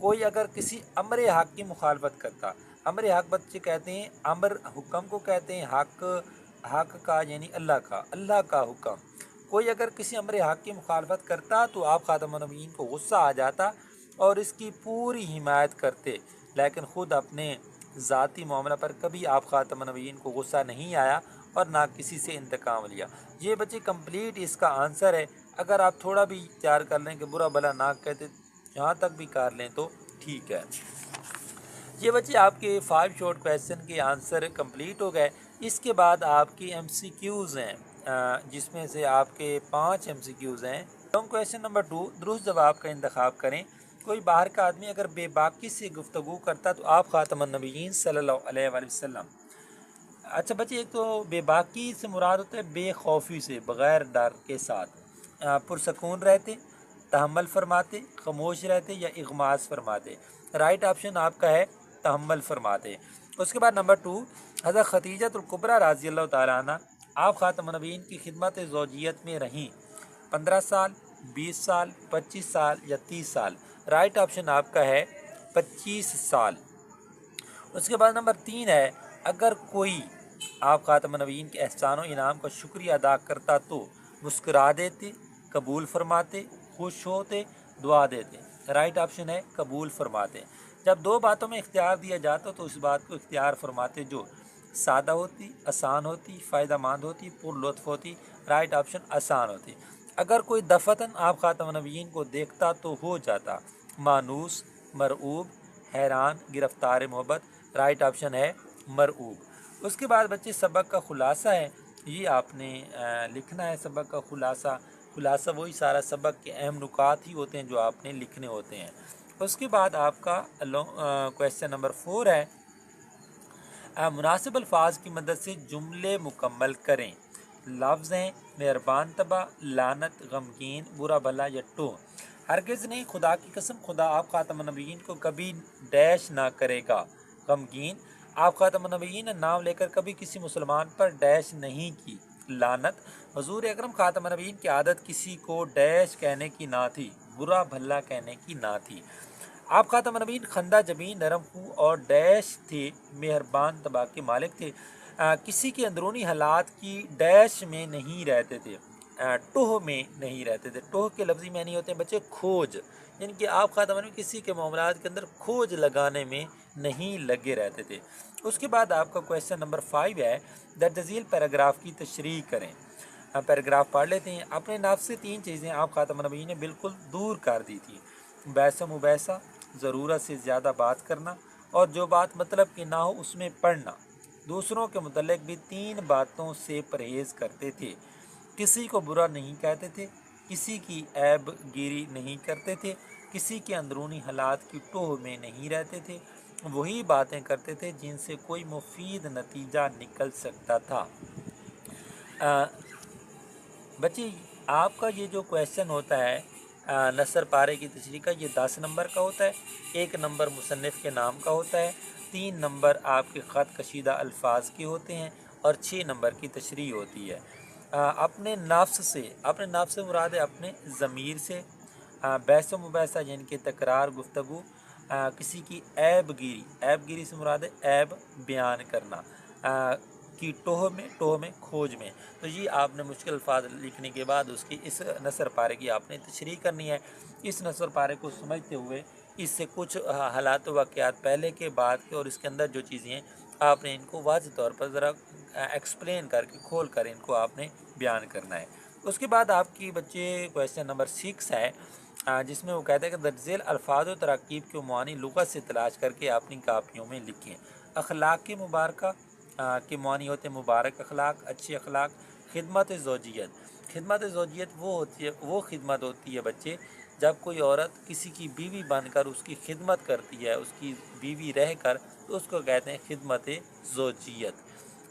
کوئی اگر کسی امر حق کی مخالفت کرتا، امر حق بچے کہتے ہیں، امر حکم کو کہتے ہیں، حق کا یعنی اللہ کا حکم، کوئی اگر کسی امر حق کی مخالفت کرتا تو آپ خاتم النبیین کو غصہ آ جاتا اور اس کی پوری حمایت کرتے، لیکن خود اپنے ذاتی معاملہ پر کبھی آپ خاتم النبیین کو غصہ نہیں آیا اور نہ کسی سے انتقام لیا۔ یہ بچے کمپلیٹ اس کا آنسر ہے۔ اگر آپ تھوڑا بھی تیار کر لیں کہ برا بلا نہ کہتے، یہاں تک بھی کر لیں تو ٹھیک ہے۔ یہ بچے آپ کے 5 شارٹ کویسچن کے آنسر کمپلیٹ ہو گئے۔ اس کے بعد آپ کی ایم سی کیوز ہیں، جس میں سے آپ کے 5 ایم سی کیوز ہیں۔ کویسچن نمبر 2، درست جواب کا انتخاب کریں۔ کوئی باہر کا آدمی اگر بے باکی سے گفتگو کرتا تو آپ خاتم النبیین صلی اللہ علیہ وآلہ وسلم۔ اچھا بچے، ایک تو بے باکی سے مراد ہوتا ہے بے خوفی سے، بغیر ڈر کے ساتھ، پرسکون رہتے، تحمل فرماتے، خاموش رہتے یا اغماس فرماتے۔ رائٹ آپشن آپ کا ہے تحمل فرماتے۔ اس کے بعد نمبر 2، حضرت خدیجہ الکبریٰ رضی اللہ تعالیٰ عنہ آپ خاتم النبیین کی خدمت زوجیت میں رہیں 15 سال، 20 سال، 25 سال یا 30 سال۔ رائٹ آپشن آپ کا ہے 25 سال۔ اس کے بعد نمبر 3 ہے، اگر کوئی آپ خاتم النبیین کے احسان و انعام کا شکریہ ادا کرتا تو مسکرا دیتے، قبول فرماتے، خوش ہوتے، دعا دیتے۔ رائٹ آپشن ہے قبول فرماتے۔ جب 2 باتوں میں اختیار دیا جاتا تو اس بات کو اختیار فرماتے جو سادہ ہوتی، آسان ہوتی، فائدہ مند ہوتی، پر لطف ہوتی۔ رائٹ آپشن آسان ہوتی۔ اگر کوئی دفتن آپ خاتم النبیین کو دیکھتا تو ہو جاتا مانوس، مرعوب، حیران، گرفتار محبت۔ رائٹ آپشن ہے مرعوب۔ اس کے بعد بچے سبق کا خلاصہ ہے، یہ آپ نے لکھنا ہے۔ سبق کا خلاصہ وہی سارا سبق کے اہم نکات ہی ہوتے ہیں جو آپ نے لکھنے ہوتے ہیں۔ اس کے بعد آپ کا کویسچن نمبر 4 ہے، مناسب الفاظ کی مدد سے جملے مکمل کریں۔ لفظ ہیں مہربان طبع، لعنت، غمگین، برا بھلا یا ٹو۔ ہرگز نہیں، خدا کی قسم خدا آپ خاتم النبیین کو کبھی ڈیش نہ کرے گا۔ غمگین، آپ خاتم النبیین نے نام لے کر کبھی کسی مسلمان پر ڈیش نہیں کی۔ لعنت، حضور اکرم خاتم النبیین کی عادت کسی کو ڈیش کہنے کی نہ تھی، برا بھلا کہنے کی نہ تھی۔ آپ خاتم النبیین خندہ جبین، نرم خو اور ڈیش تھے، مہربان طبع کے مالک تھے، کسی کے اندرونی حالات کی ڈیش میں نہیں رہتے تھے، ٹوہ میں نہیں رہتے تھے۔ ٹوہ کے لفظی معنی ہوتے ہیں بچے کھوج، یعنی کہ آپ خاتم النبیین کسی کے معاملات کے اندر کھوج لگانے میں نہیں لگے رہتے تھے۔ اس کے بعد آپ کا کویسچن نمبر 5 ہے، درج ذیل پیراگراف کی تشریح کریں۔ پیراگراف پڑھ لیتے ہیں۔ اپنے نفس سے 3 چیزیں آپ خاتم النبیین نے بالکل دور کر دی تھی، بحث و مباحثہ، ضرورت سے زیادہ بات کرنا، اور جو بات مطلب کی نہ ہو اس میں پڑھنا۔ دوسروں کے متعلق بھی 3 باتوں سے پرہیز کرتے تھے، کسی کو برا نہیں کہتے تھے، کسی کی عیب گیری نہیں کرتے تھے، کسی کے اندرونی حالات کی ٹوہ میں نہیں رہتے تھے، وہی باتیں کرتے تھے جن سے کوئی مفید نتیجہ نکل سکتا تھا۔ بچے، آپ کا یہ جو کویسچن ہوتا ہے نثر پارے کی تشریح کا، یہ 10 نمبر کا ہوتا ہے، 1 نمبر مصنف کے نام کا ہوتا ہے، 3 نمبر آپ کے خط کشیدہ الفاظ کے ہوتے ہیں اور 6 نمبر کی تشریح ہوتی ہے۔ اپنے نفس سے مراد ہے اپنے ضمیر سے، بحث و مباحثہ یعنی کہ تکرار گفتگو، کسی کی عیب گیری سے مراد ہے عیب بیان کرنا، کی ٹوہ میں کھوج میں۔ تو یہ آپ نے مشکل الفاظ لکھنے کے بعد اس کی اس نثر پارے کی آپ نے تشریح کرنی ہے۔ اس نثر پارے کو سمجھتے ہوئے اس سے کچھ حالات و واقعات پہلے کے بعد کے اور اس کے اندر جو چیزیں ہیں آپ نے ان کو واضح طور پر ذرا ایکسپلین کر کے کھول کر ان کو آپ نے بیان کرنا ہے۔ اس کے بعد آپ کی بچے کویسچن نمبر 6 ہے، جس میں وہ کہتا ہے کہ درج ذیل الفاظ و تراکیب کے معنی لغت سے تلاش کر کے اپنی کاپیوں میں لکھیں۔ اخلاق کی مبارکہ کے معنی ہوتے ہیں مبارک اخلاق، اچھے اخلاق۔ خدمت زوجیت وہ خدمت ہوتی ہے بچے جب کوئی عورت کسی کی بیوی بن کر اس کی خدمت کرتی ہے، اس کی بیوی رہ کر، تو اس کو کہتے ہیں خدمت زوجیت۔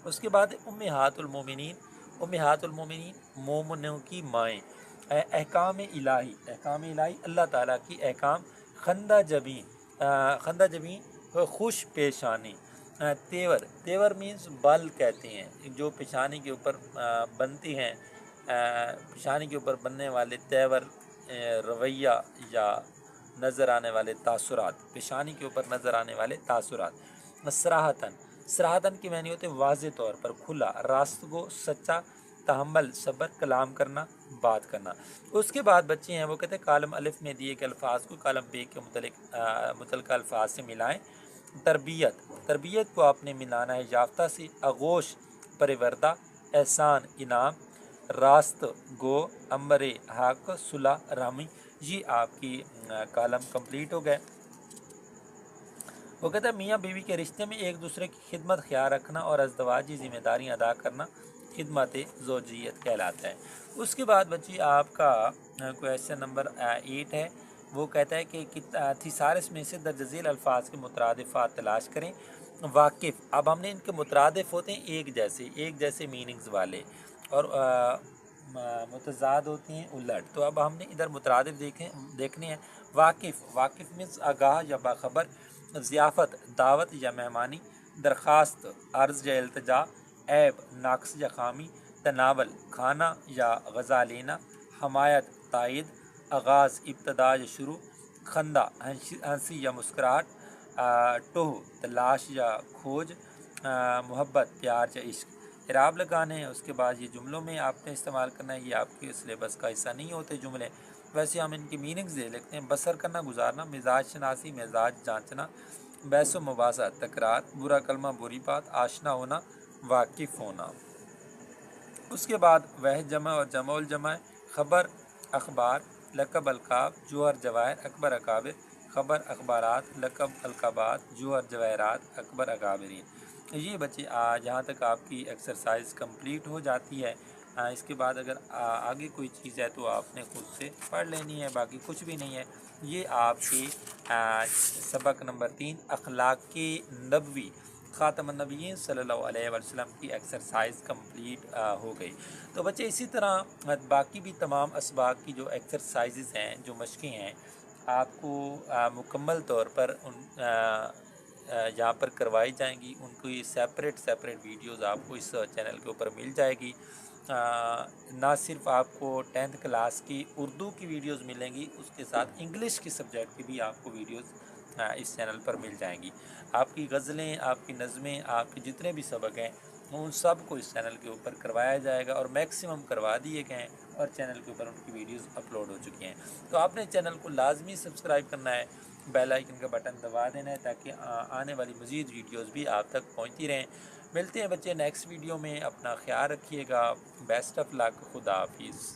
اس کے بعد امہات المومنین مومنوں کی مائیں۔ احکام الہی اللہ تعالیٰ کی احکام۔ خندہ جبین خوش پیشانی۔ تیور مینس بل کہتے ہیں جو پیشانی کے اوپر بنتے ہیں، پیشانی کے اوپر بننے والے تیور، رویہ یا نظر آنے والے تاثرات، پیشانی کے اوپر نظر آنے والے تاثرات۔ صراحتاً، صراحتاً کی معنی ہوتے واضح طور پر، کھلا، راست گو، سچا، تحمل، صبر، کلام کرنا، بات کرنا۔ اس کے بعد بچے ہیں وہ کہتے ہیں کالم الف میں دیے گئے الفاظ کو کالم بے کے متعلقہ الفاظ سے ملائیں۔ تربیت، تربیت کو آپ نے ملانا ہے یافتہ سے، آغوش پروردہ، احسان انعام، راست گو، امر حق، صلح رحمی۔ یہ آپ کی کالم کمپلیٹ ہو گئے۔ وہ کہتا ہے میاں بیوی کے رشتے میں ایک دوسرے کی خدمت خیال رکھنا اور ازدواجی ذمہ داریاں ادا کرنا خدمت زوجیت کہلاتا ہے۔ اس کے بعد بچی آپ کا کویشچن نمبر 8 ہے، وہ کہتا ہے کہ تھیسارس میں سے درج ذیل الفاظ کے مترادفات تلاش کریں۔ واقف، اب ہم نے ان کے مترادف ہوتے ہیں ایک جیسے میننگز والے، اور متضاد ہوتے ہیں الٹ۔ تو اب ہم نے ادھر مترادف دیکھنے ہیں۔ واقف، واقف مینس آگاہ یا باخبر۔ ضیافت، دعوت یا مہمانی۔ درخواست، عرض یا التجا۔ عیب، نقص یا خامی۔ تناول، کھانا یا غذا لینا۔ حمایت، تائید۔ آغاز، ابتدا یا شروع۔ خندہ، ہنسی یا مسکراہٹ۔ ٹوہ، تلاش یا کھوج۔ محبت، پیار یا عشق۔ اعراب لگانے ہیں، اس کے بعد یہ جملوں میں آپ نے استعمال کرنا ہے، یہ آپ کے سلیبس کا حصہ نہیں ہوتے جملے، ویسے ہم ان کی میننگز دے لیتے ہیں۔ بسر کرنا، گزارنا۔ مزاج شناسی، مزاج جانچنا۔ بحث و مباحثہ، تکرار۔ برا کلمہ، بری بات۔ آشنا ہونا، واقف ہونا۔ اس کے بعد واحد جمع اور جمع الجمع، خبر، اخبار، لقب، القاب، جوہر، جواہر، اکبر، اکابر۔ خبر، اخبارات، لقب، القابات، جوہر، جواہرات، اکبر، اکابرین۔ یہ بچے جہاں تک آپ کی ایکسرسائز کمپلیٹ ہو جاتی ہے۔ اس کے بعد اگر آگے کوئی چیز ہے تو آپ نے خود سے پڑھ لینی ہے، باقی کچھ بھی نہیں ہے۔ یہ آپ کی سبق نمبر 3 اخلاق نبوی خاتم النبیین صلی اللہ علیہ وسلم کی ایکسرسائز کمپلیٹ ہو گئی۔ تو بچے اسی طرح باقی بھی تمام اسباق کی جو ایکسرسائزز ہیں، جو مشقیں ہیں، آپ کو مکمل طور پر یہاں پر کروائی جائیں گی۔ ان کو یہ سیپریٹ ویڈیوز آپ کو اس چینل کے اوپر مل جائے گی۔ نہ صرف آپ کو 10th کلاس کی اردو کی ویڈیوز ملیں گی، اس کے ساتھ انگلش کی سبجیکٹ کی بھی آپ کو ویڈیوز اس چینل پر مل جائیں گی۔ آپ کی غزلیں، آپ کی نظمیں، آپ کے جتنے بھی سبق ہیں ان سب کو اس چینل کے اوپر کروایا جائے گا، اور میکسیمم کروا دیے گئے ہیں، اور چینل کے اوپر ان کی ویڈیوز اپلوڈ ہو چکی ہیں۔ تو آپ نے چینل کو لازمی سبسکرائب کرنا ہے، بیل آئیکن کا بٹن دبا دینا ہے، تاکہ آنے والی مزید ویڈیوز بھی آپ تک پہنچتی رہیں۔ ملتے ہیں بچے نیکسٹ ویڈیو میں، اپنا خیال رکھیے گا۔ بیسٹ آف لک، خدا حافظ۔